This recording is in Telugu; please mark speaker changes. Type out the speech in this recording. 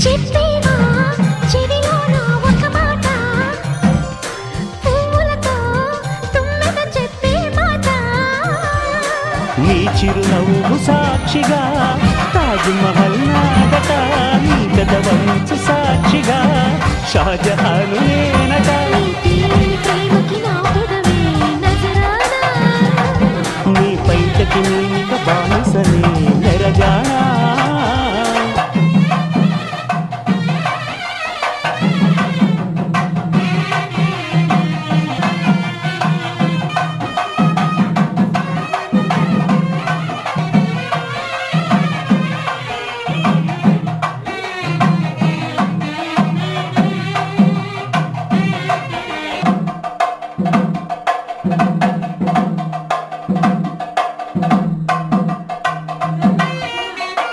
Speaker 1: చెప్పేవా చెవిలోన ఒక మాట, పువ్వులతో తుమ్మెద చెప్పే మాట.
Speaker 2: నీ చిరునవ్వు సాక్షిగా తాజ్ మహల్ నాదట, నీ పెదవంచు సాక్షిగా షాజహాను నేనట.